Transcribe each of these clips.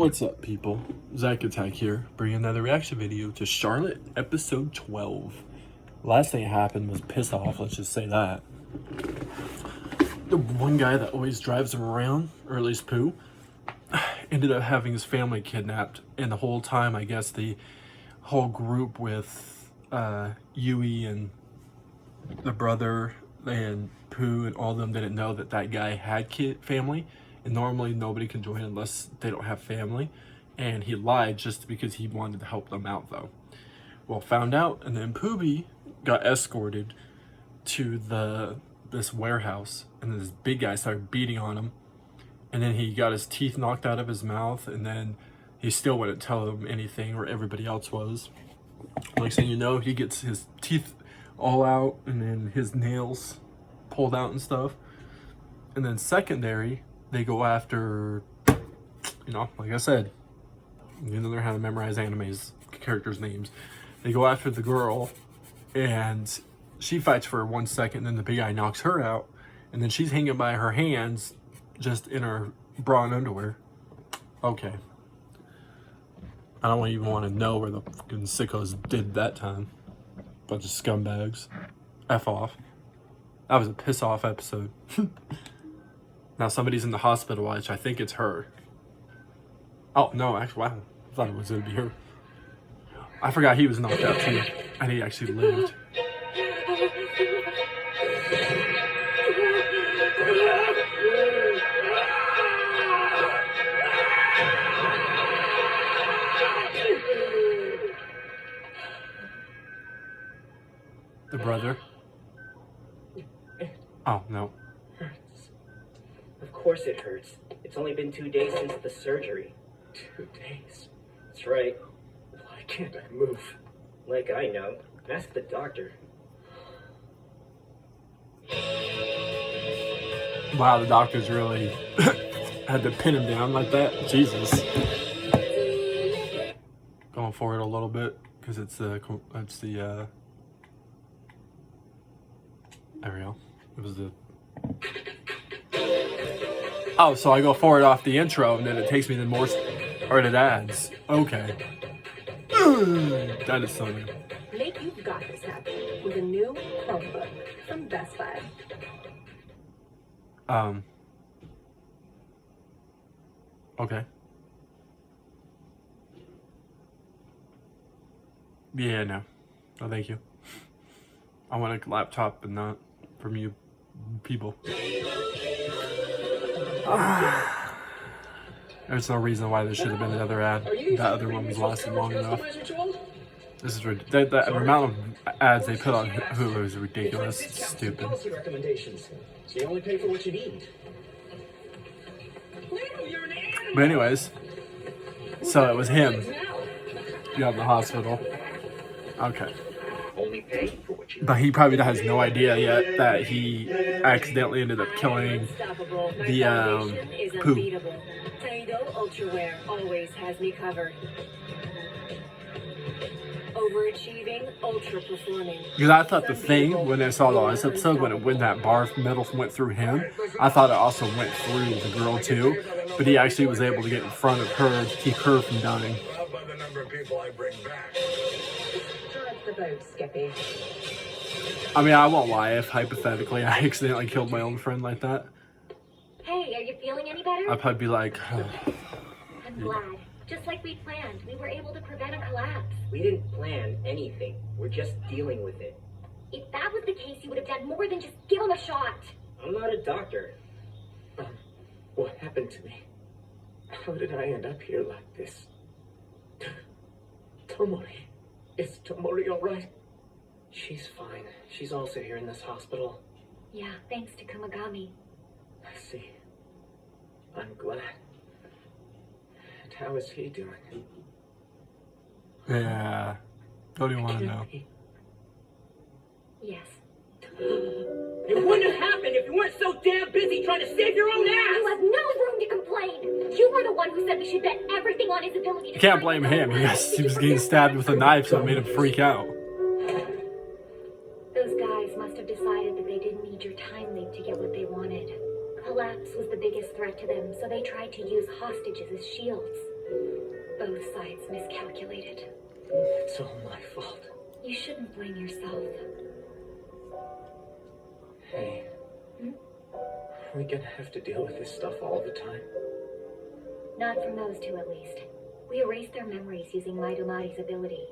What's up, people? Zach Attack here, bringing another reaction video to Charlotte episode 12. Last thing that happened was piss off, let's just say that. The one guy that always drives him around, or at least Pooh, ended up having his family kidnapped. And the whole time, I guess the whole group with Yui and the brother and Pooh and all of them didn't know that that guy had family. And normally nobody can join unless they don't have family. And he lied just because he wanted to help them out, though. Well, found out, and then Poobie got escorted to this warehouse, and this big guy started beating on him. And then he got his teeth knocked out of his mouth, and then he still wouldn't tell them anything where everybody else was. Next thing you know, he gets his teeth all out, and then his nails pulled out and stuff. And then secondary, they go after, like I said, you know, they're how to memorize animes, characters' names. They go after the girl, and she fights for 1 second, and then the big guy knocks her out, and then she's hanging by her hands, just in her bra and underwear. Okay. I don't even want to know where the fucking sickos did that time. Bunch of scumbags. F off. That was a piss off episode. Now somebody's in the hospital, which I think it's her. Oh, no, actually, wow. I thought it was going to be her. I forgot he was knocked out too. And he actually lived. The brother. Oh, no. Of course it hurts. It's only been 2 days since the surgery. 2 days? That's right. Why can't I move? Like I know. Ask the doctor. Wow, the doctors really had to pin him down like that. Jesus. Going forward a little bit, because it's the there we go. It was the... Oh, so I go forward off the intro, and then it takes me to more, or it adds. Okay. That is something. Make You've Got This happen with a new Chromebook from Best Buy. Okay. Yeah, no. No, thank you. I want a laptop, but not from you people. There's no reason why there should have been another ad. That other one was lasting long enough. This is the amount of ads they put on Hulu is ridiculous. It's stupid. You only pay for what you need. But anyways, so it was him. Yeah, in the hospital. Okay. Only pay for what you need. But he probably has no idea yet that he accidentally ended up killing the Pooh. Ultrawear always has me covered. Overachieving, ultra performing. Because I thought the thing when I saw the last episode, when that bar metal went through him, I thought it also went through the girl too. But he actually was able to get in front of her to keep her from dying. By the number of people I bring back. Drive the boat, Skippy. I mean, I won't lie, if hypothetically I accidentally killed my own friend like that, Hey, are you feeling any better? I'd probably be like, oh. I'm glad. Just like we planned, we were able to prevent a collapse. We didn't plan anything. We're just dealing with it. If that was the case, you would have done more than just give him a shot. I'm not a doctor. What happened to me? How did I end up here like this? Tomori. Is Tomori alright? She's fine. She's also here in this hospital. Yeah, thanks to Kumagami. I see. I'm glad. And how is he doing? Yeah. Don't even want to know. Yes. It wouldn't have happened if you weren't so damn busy trying to save your own You ass! have no room to complain. You were the one who said we should bet everything on his ability to... You can't blame him. He was getting stabbed with a knife, so it made him freak out. Those guys must have decided that they didn't need your time leap to get what they wanted. Collapse was the biggest threat to them, so they tried to use hostages as shields. Both sides miscalculated. It's all my fault. You shouldn't blame yourself. Hey. Are we gonna have to deal with this stuff all the time? Not from those two, at least. We erased their memories using Maidomari's ability.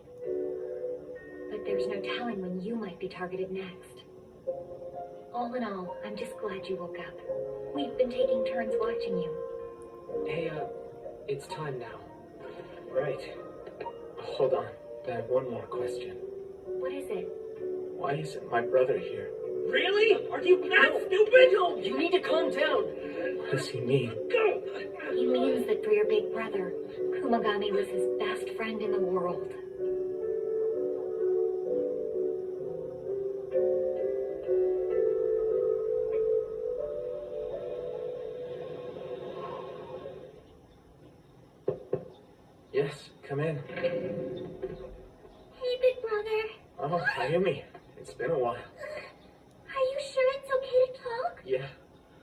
But there's no telling when you might be targeted next. All in all, I'm just glad you woke up. We've been taking turns watching you. Hey, it's time now. Right. Hold on. I have one more question. What is it? Why isn't my brother here? Really? Are you that stupid? No, you need to calm down. What does he mean? He means that for your big brother, Kumagami was his best friend in the world. Yes, come in. Hey, big brother. Oh, Ayumi. It's been a while. Are you sure it's okay to talk? Yeah,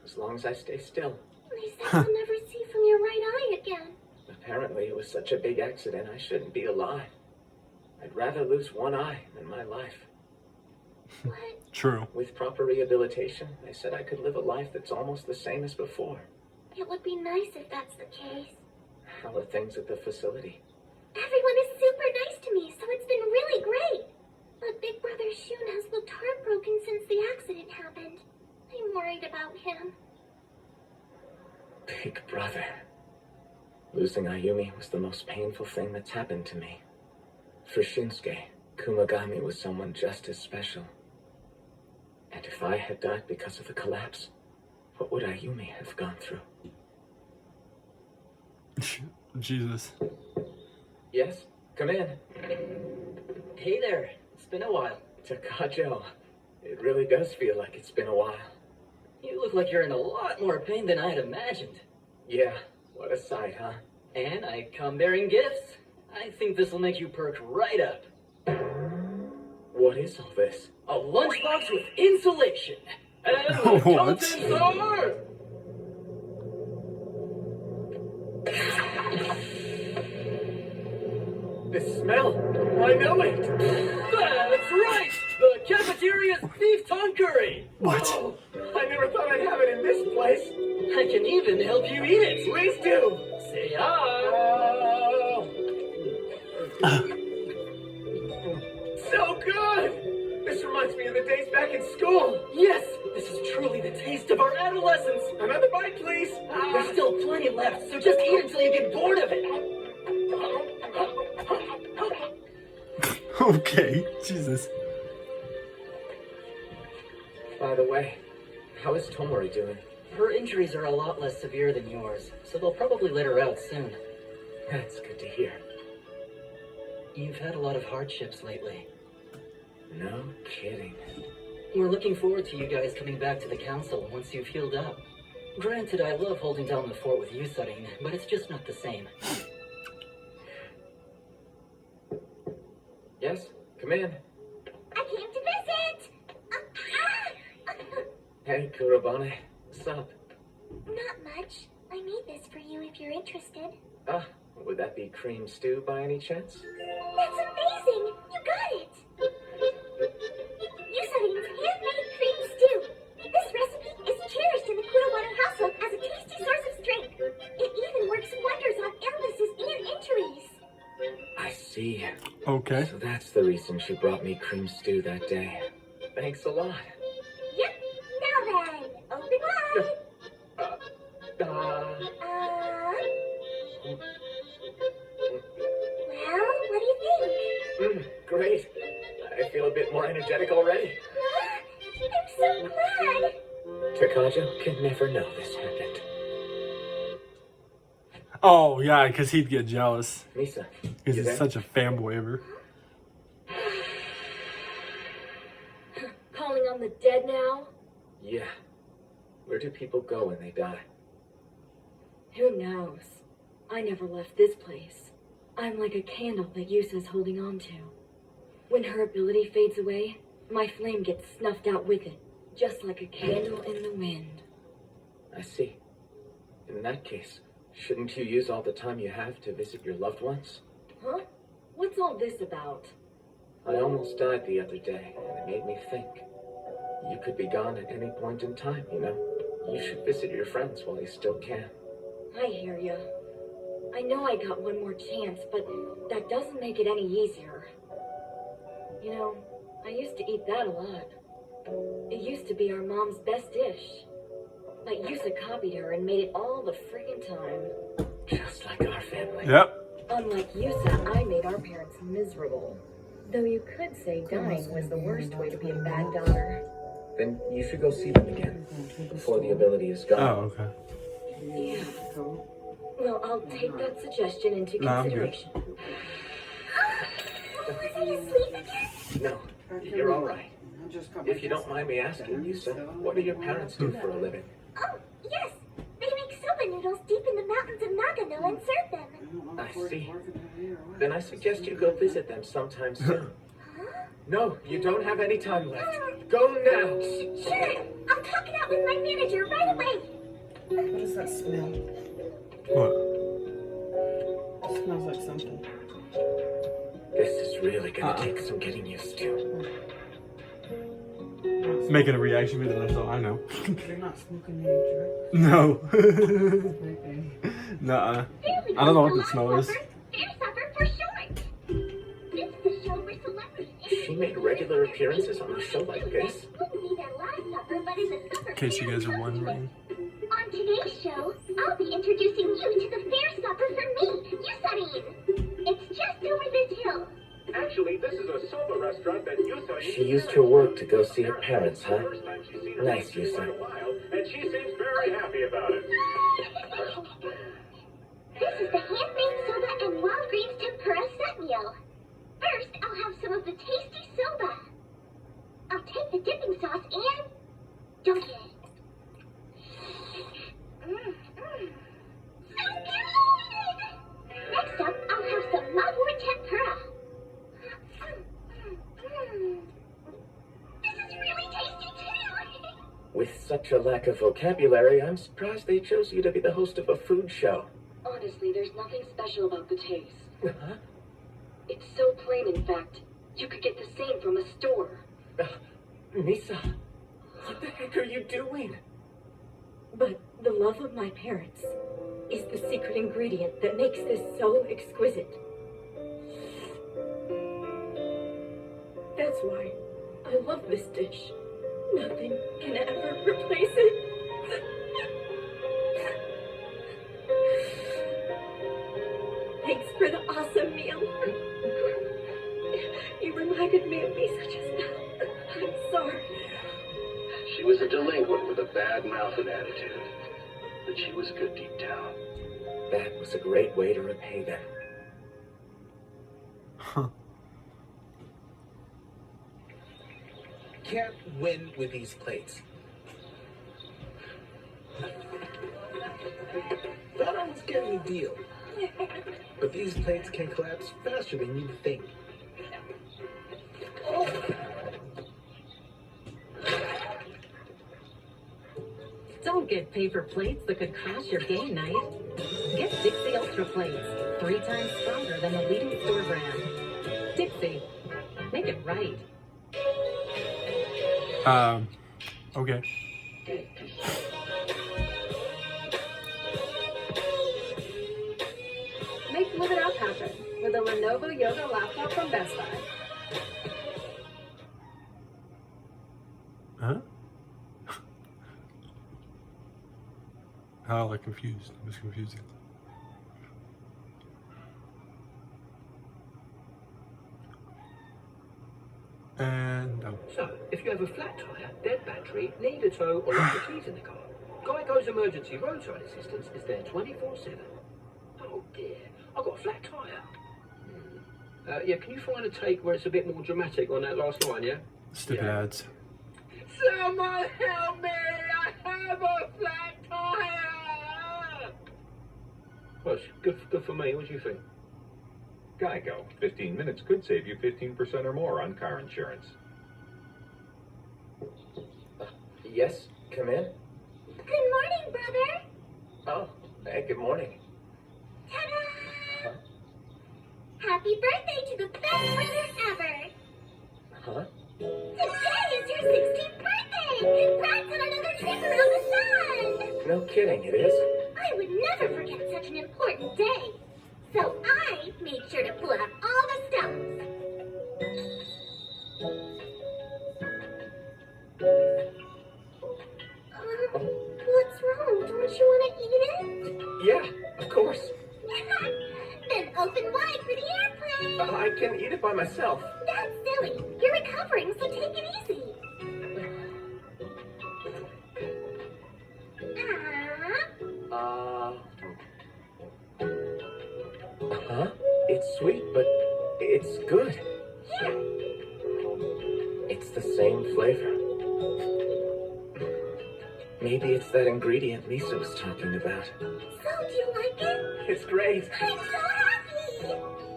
as long as I stay still. They said you'll never see from your right eye again. Apparently it was such a big accident I shouldn't be alive. I'd rather lose one eye than my life. What? True. With proper rehabilitation, they said I could live a life that's almost the same as before. It would be nice if that's the case. How are things at the facility? Everyone is super nice to me, so it's been really great. But Big Brother Shun has looked heartbroken since the accident happened. I'm worried about him. Big brother. Losing Ayumi was the most painful thing that's happened to me. For Shinsuke, Kumagami was someone just as special. And if I had died because of the collapse, what would Ayumi have gone through? Jesus. Yes? Come in. Hey there. It's been a while. Takajo. It really does feel like it's been a while. You look like you're in a lot more pain than I had imagined. Yeah, what a sight, huh? And I come bearing gifts. I think this will make you perk right up. What is all this? A lunchbox with insulation. And the What? contents are... This smell! I know it! That's right! The cafeteria's beef tongue curry! What? Oh, I never thought I'd have it in this place! I can even help you eat it! Please do! Say hi! So good! This reminds me of the days back in school! Yes! This is truly the taste of our adolescence! Another bite, please! There's still plenty left, so just eat until you get bored of it! Okay. Jesus. By the way, how is Tomori doing? Her injuries are a lot less severe than yours, so they'll probably let her out soon. That's good to hear. You've had a lot of hardships lately. No kidding. We're looking forward to you guys coming back to the council once you've healed up. Granted, I love holding down the fort with you studying, but it's just not the same. Yes? Come in. I came to visit! Hey, Kurobane. What's up? Not much. I made this for you if you're interested. Ah, would that be cream stew by any chance? That's amazing! You got it! Yusarin's handmade cream stew. This recipe is cherished in the Kurobane household as a tasty source of strength. It even works wonders on illnesses and injuries. I see. Okay. So that's the reason she brought me cream stew that day. Thanks a lot. Yep. Now then, open wide. Well, what do you think? Great. I feel a bit more energetic already. I'm so glad. Takajo can never know this happened. Oh, yeah, because he'd get jealous. Misa, Because you he's there? such a fanboy of her. Calling on the dead now? Yeah. Where do people go when they die? Who knows? I never left this place. I'm like a candle that Yusa's holding on to. When her ability fades away, my flame gets snuffed out with it, just like a candle in the wind. I see. In that case, Shouldn't you use all the time you have to visit your loved ones? Huh? What's all this about? I almost died the other day, and it made me think. You could be gone at any point in time, you know? You should visit your friends while you still can. I hear ya. I know I got one more chance, but that doesn't make it any easier. You know, I used to eat that a lot. It used to be our mom's best dish. But Yusa copied her and made it all the friggin' time. Just like our family. Yep. Unlike Yusa, I made our parents miserable. Though you could say dying was the worst way to be a bad daughter. Then you should go see them again, before the ability is gone. Oh, okay. Yeah. Well, I'll take that suggestion into No, I'm good. consideration. Was he asleep again? No, you're all right. If you don't mind me asking, Yusa, what do your parents do for a living? Oh, yes. They make soba noodles deep in the mountains of Nagano and serve them. I see. Then I suggest you go visit them sometime soon. No, you don't have any time left. Go now! Sure. I'll talk it out with my manager right away. What does that smell? What? It smells like something. This is really gonna take some getting used to. Making a reaction video, that's all I know. You're not smoking any drugs? No. Okay. Nuh-uh. I don't know what the smell is. Fair supper for short. This is a show where celebrities. She made regular appearances on a show like this? Wouldn't be their last supper, but in the supper. In case you guys are wondering. On today's show, I'll be introducing you to the fair supper for me, Yusarine. It's just over this hill. Actually, this is a soba restaurant that Yusa... She used her work to go see her parents, huh? Nice, Yusa. And she seems very happy about it. This is the handmade soba and wild greens tempura set meal. First, I'll have some of the tasty soba. I'll take the dipping sauce and dunk it. So good! Next up, I'll have some mugwort tempura. This is really tasty too! With such a lack of vocabulary, I'm surprised they chose you to be the host of a food show. Honestly, there's nothing special about the taste. Huh? It's so plain, in fact. You could get the same from a store. Misa, what the heck are you doing? But the love of my parents is the secret ingredient that makes this so exquisite. That's why I love this dish. Nothing can ever replace it. Thanks for the awesome meal. You reminded me of Misa just now. I'm sorry. She was a delinquent with a bad mouth and attitude. But she was good deep down. That was a great way to repay them. Huh. Can't win with these plates. Thought I was getting a deal. But these plates can collapse faster than you'd think. Don't get paper plates that could crash your game night. Get Dixie Ultra Plates, 3 times stronger than the leading store brand. Dixie, make it right. Okay. Make Live It Up happen with a Lenovo Yoga laptop from Best Buy. Huh? How, like, confused? It was confusing. And So, if you have a flat tyre, dead battery, need a tow, or lost your keys in the car, Geico's emergency roadside assistance is there 24/7. Oh dear, I've got a flat tyre. Yeah, can you find a take where it's a bit more dramatic on that last line, yeah? stupid Yeah. ads. Someone help me! I have a flat tyre! Well, it's good for me. What do you think? Geico. 15 minutes could save you 15% or more on car insurance. Yes, come in. Good morning, brother. Oh, hey, good morning. Happy birthday to the best brother ever! Huh? Today is your 16th birthday! Congrats on another trip around the sun! No kidding, it is? I would never forget such an important day. So I made sure to pull out all the stops. What's wrong? Don't you want to eat it? Yeah, of course. Then open wide for the airplane. I can eat it by myself. That's silly. You're recovering, so take it easy. Huh? It's sweet, but it's good. Here. It's the same flavor. Maybe it's that ingredient Lisa was talking about. So, do you like it? It's great. I'm so happy.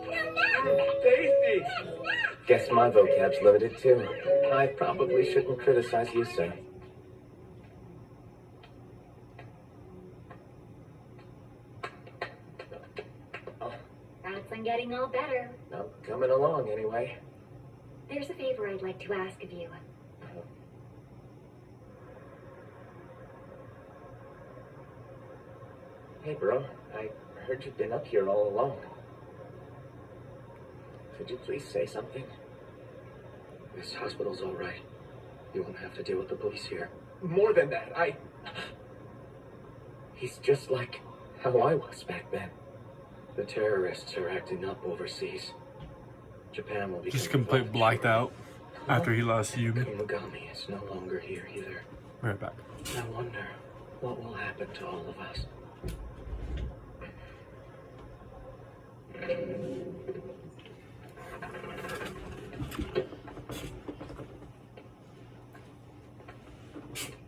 Now, Tasty. snack. Guess my vocab's limited too. I probably shouldn't criticize you, sir. That's on getting all better. I'm coming along anyway. There's a favor I'd like to ask of you. Hey, bro. I heard you've been up here all along. Could you please say something? This hospital's all right. You won't have to deal with the police here. More than that, He's just like how I was back then. The terrorists are acting up overseas. Japan will be Just complete blacked out after he lost Yumi. Kumagami is no longer here either. Right back. I wonder what will happen to all of us.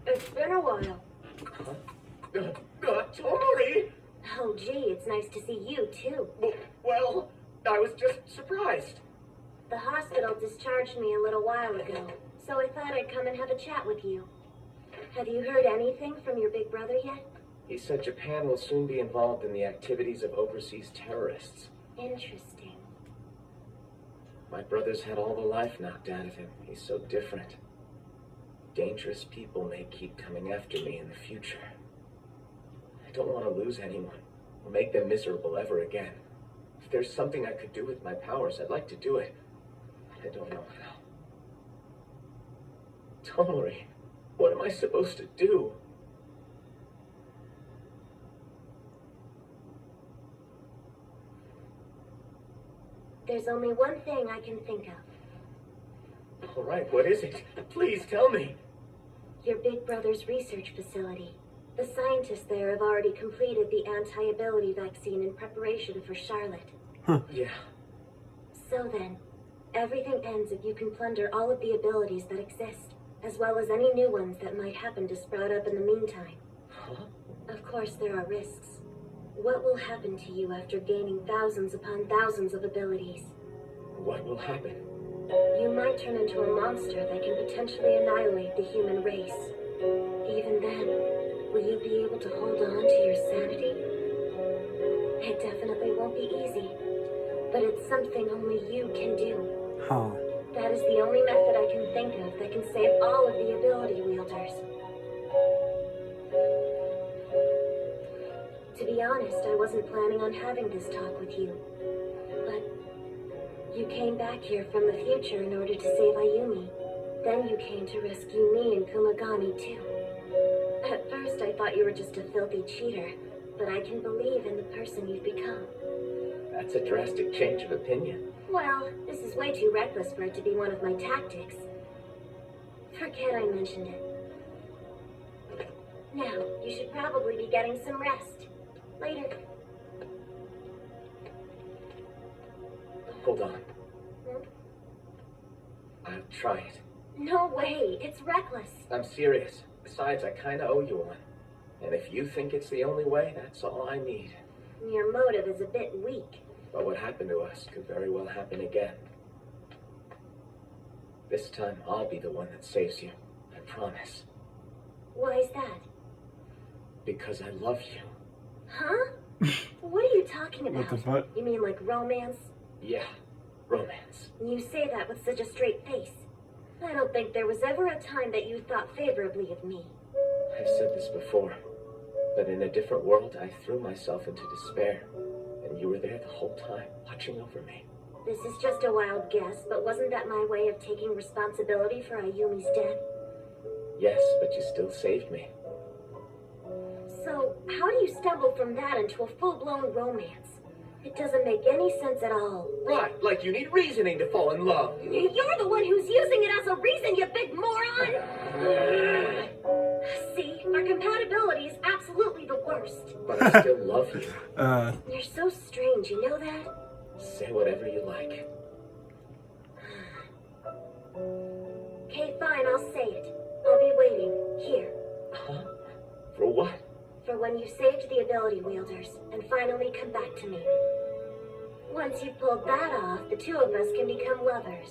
It's been a while. Totally. Oh, gee, it's nice to see you, too. Well, I was just surprised. The hospital discharged me a little while ago, so I thought I'd come and have a chat with you. Have you heard anything from your big brother yet? He said Japan will soon be involved in the activities of overseas terrorists. Interesting. My brother's had all the life knocked out of him. He's so different. Dangerous people may keep coming after me in the future. I don't want to lose anyone or make them miserable ever again. If there's something I could do with my powers, I'd like to do it. I don't know how. Tonori, what am I supposed to do? There's only one thing I can think of. All right, what is it? Please tell me. Your big brother's research facility. The scientists there have already completed the anti-ability vaccine in preparation for Charlotte. Yeah. So then, everything ends if you can plunder all of the abilities that exist, as well as any new ones that might happen to sprout up in the meantime. Huh? Of course, there are risks. What will happen to you after gaining thousands upon thousands of abilities? What will happen? You might turn into a monster that can potentially annihilate the human race. Even then, will you be able to hold on to your sanity? It definitely won't be easy, but it's something only you can do. Huh. That is the only method I can think of that can save all of the ability wielders. To be honest, I wasn't planning on having this talk with you, but you came back here from the future in order to save Ayumi. Then you came to rescue me and Kumagami too. At first I thought you were just a filthy cheater, but I can believe in the person you've become. That's a drastic change of opinion. Well, this is way too reckless for it to be one of my tactics. Forget I mentioned it. Now, you should probably be getting some rest. Later. Hold on. I'll try it. No way, it's reckless. I'm serious. Besides, I kinda owe you one. And if you think it's the only way, that's all I need. Your motive is a bit weak. But what happened to us could very well happen again. This time, I'll be the one that saves you. I promise. Why is that? Because I love you. Huh? What are you talking about? What the fuck? You mean like romance? Yeah, romance. You say that with such a straight face. I don't think there was ever a time that you thought favorably of me. I've said this before, but in a different world, I threw myself into despair, and you were there the whole time, watching over me. This is just a wild guess, but wasn't that my way of taking responsibility for Ayumi's death? Yes, but you still saved me. So, how do you stumble from that into a full-blown romance? It doesn't make any sense at all. Right, like you need reasoning to fall in love. You're the one who's using it as a reason, you big moron! See, our compatibility is absolutely the worst. But I still love you. You're so strange, you know that? Say whatever you like. Okay, fine, I'll say it. I'll be waiting. Here. Huh? For what? For when you saved the ability wielders and finally come back to me. Once you've pulled that off, the two of us can become lovers.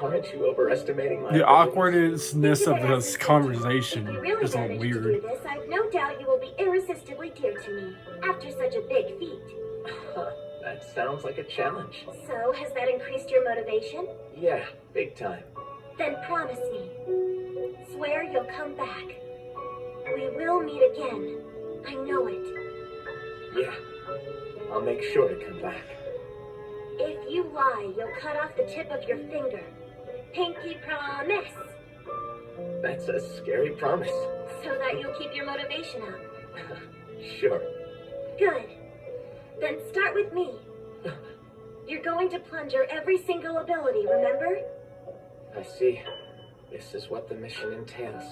Aren't you overestimating my The abilities? awkwardness of this If conversation you really is all manage to do weird. this, I've no doubt you will be irresistibly dear to me after such a big feat. That sounds like a challenge. So, has that increased your motivation? Yeah, big time. Then promise me. Swear you'll come back. We will meet again. I know it. Yeah, I'll make sure to come back. If you lie, you'll cut off the tip of your finger. Pinky promise. That's a scary promise. So that you'll keep your motivation up. Sure. Good. Then start with me. You're going to plunger every single ability, remember? I see. This is what the mission entails.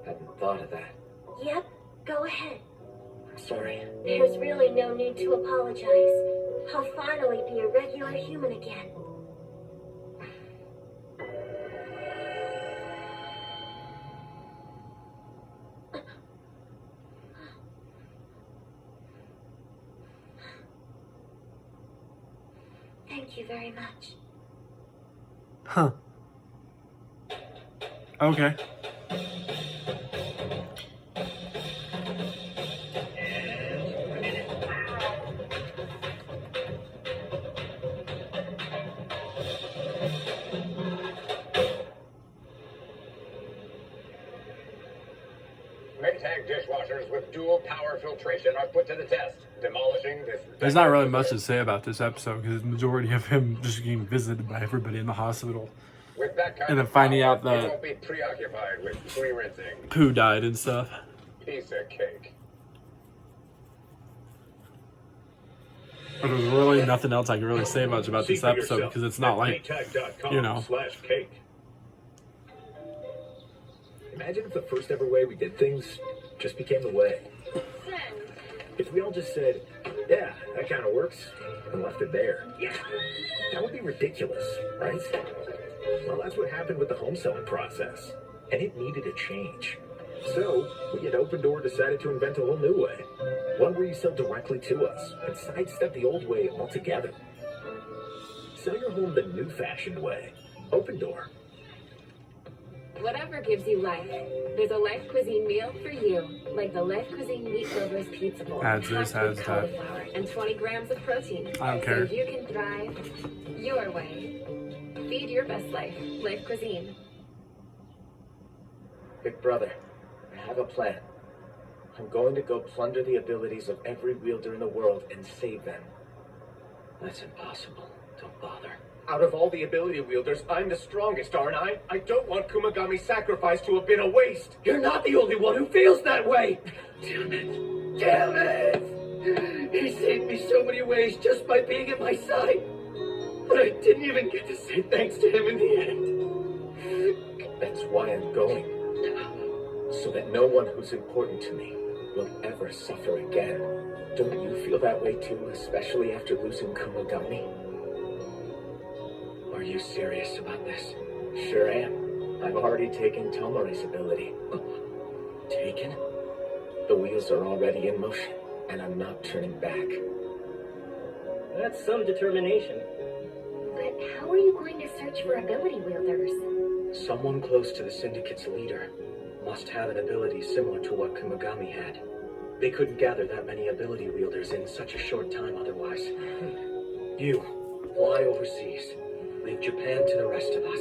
Hadn't thought of that. Yep, go ahead. I'm sorry. There's really no need to apologize. I'll finally be a regular human again. Thank you very much. Huh. Okay. Maytag dishwashers with dual power filtration are put to the test, demolishing this. There's not really much to say about this episode because the majority of him just getting visited by everybody in the hospital. With that kind And then of finding power, out that- you won't be preoccupied with pre-rinsing. Pooh died and stuff. Piece of cake. But there's really nothing else I can really say much about this episode because it's not like, you know. /cake. Imagine if the first ever way we did things just became the way. If we all just said, yeah, that kind of works, and left it there. Yeah, that would be ridiculous, right? Well, that's what happened with the home selling process, and it needed a change. So, we at Open Door decided to invent a whole new way. One where you sell directly to us, and sidestep the old way altogether. Sell your home the new-fashioned way. Open Door. Whatever gives you life, there's a Life Cuisine meal for you, like the Life Cuisine Meat Lovers Pizza Bowl, Adds this, packed adds with that. cauliflower and 20 grams of protein. I don't care. So you can thrive your way. Feed your best life, Life Cuisine. Big brother, I have a plan. I'm going to go plunder the abilities of every wielder in the world and save them. That's impossible. Don't bother. Out of all the ability wielders, I'm the strongest, aren't I? I don't want Kumagami's sacrifice to have been a waste. You're not the only one who feels that way! Damn it! Damn it! He saved me so many ways just by being at my side. But I didn't even get to say thanks to him in the end. That's why I'm going. So that no one who's important to me will ever suffer again. Don't you feel that way too, especially after losing Kumagami? Are you serious about this? Sure am. I've already taken Tomori's ability. Taken? The wheels are already in motion, and I'm not turning back. That's some determination. But how are you going to search for ability wielders? Someone close to the Syndicate's leader must have an ability similar to what Kumagami had. They couldn't gather that many ability wielders in such a short time otherwise. You, fly overseas. Leave Japan to the rest of us.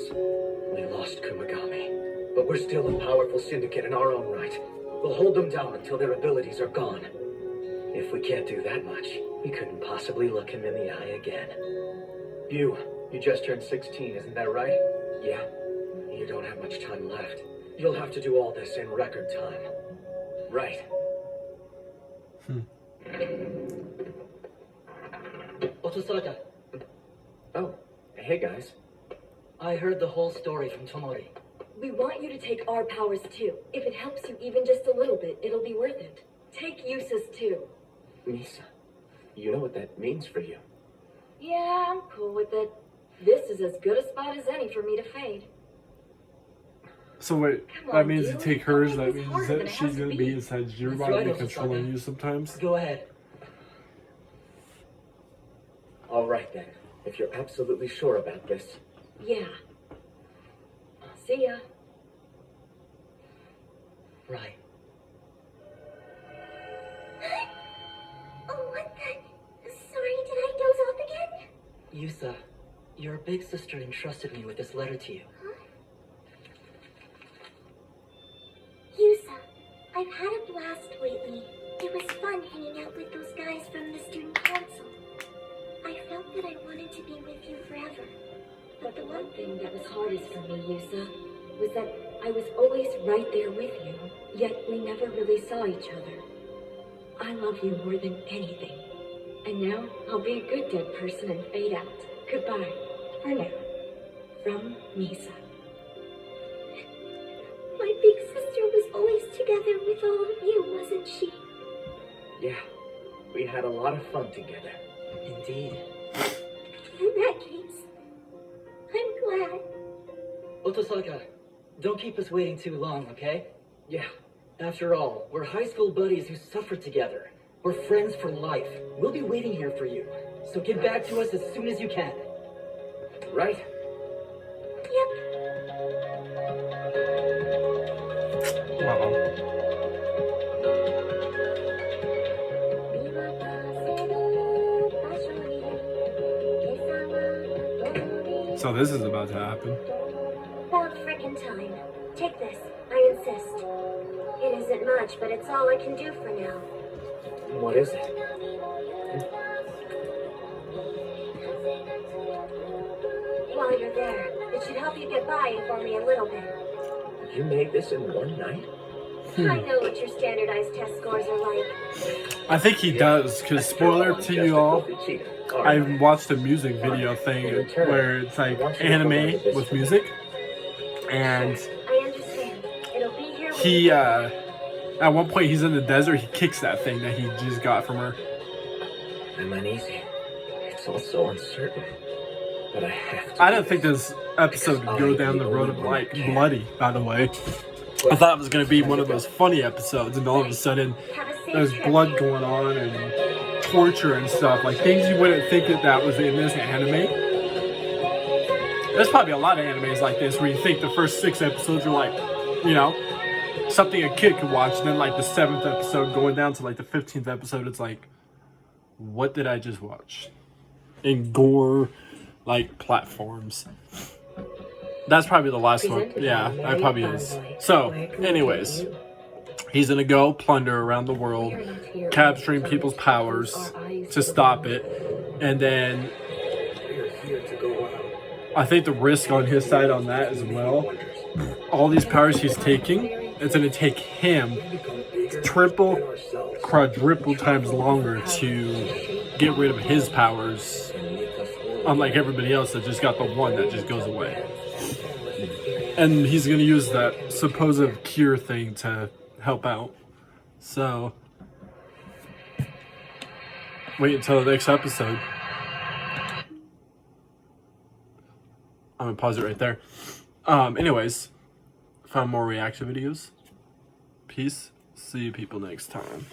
We lost Kumagami, but we're still a powerful syndicate in our own right. We'll hold them down until their abilities are gone. If we can't do that much, we couldn't possibly look him in the eye again. You just turned 16, isn't that right? Yeah. You don't have much time left. You'll have to do all this in record time. Right. Otosaka, Oh, hey guys. I heard the whole story from Tomori. We want you to take our powers too. If it helps you even just a little bit, it'll be worth it. Take Yusa's too. Misa, you know what that means for you. Yeah, I'm cool with it. This is as good a spot as any for me to fade. So wait, Come that on, means dude. to take hers, Don't that make this means harder than that it she's has to gonna be be. inside your That's body right, and controlling Osaka. you sometimes. Go ahead. All right then, if you're absolutely sure about this. Yeah. See ya. Right. Oh, what the? Sorry, did I doze off again? Yusa, your big sister entrusted me with this letter to you. Yusa, I've had a blast lately. It was fun hanging out with those guys from the student council. I felt that I wanted to be with you forever. But the one thing that was hardest for me, Yusa, was that I was always right there with you, yet we never really saw each other. I love you more than anything. And now I'll be a good dead person and fade out. Goodbye. For now. From Misa. My big sister was always together with all of you, wasn't she? Yeah, we had a lot of fun together. Indeed. In that case, I'm glad. Otosaka, don't keep us waiting too long, okay? Yeah, After all, we're high school buddies who suffered together. We're friends for life. We'll be waiting here for you. So get back to us as soon as you can. right? Yep. Wow. So this is about to happen. About frickin' time. Take this. I insist. It isn't much, but it's all I can do for now. What is it? While you're there, it should help you get by if only a little bit. You made this in one night? I know what your standardized test scores are like. I think he does, because spoiler to you all, I watched a music video thing where it's like anime with music, and I understand. It'll be here when he, at one point he's in the desert, he kicks that thing that he just got from her. I'm uneasy. It's all so uncertain. But I have to. I didn't think this episode would go down the road of like bloody, by the way. I thought it was going to be one of those funny episodes, and all of a sudden have a safe there's trip. blood going on and torture and stuff, like things you wouldn't think that was in this anime. There's probably a lot of animes like this where you think the first 6 episodes are like, you know, something a kid could watch, and then like the 7th episode going down to like the 15th episode, it's like, what did I just watch? In gore, like platforms. That's probably the last one. Yeah, that probably is. So, anyways, he's gonna go plunder around the world, capturing people's powers to stop it, and then I think the risk on his side on that as well. All these powers he's taking, it's gonna take him triple, quadruple times longer to get rid of his powers, unlike everybody else that just got the one that just goes away. And he's gonna use that supposed cure thing to help out. So wait until the next episode. I'm gonna pause it right there. Anyways, found more reaction videos. Peace. See you people next time.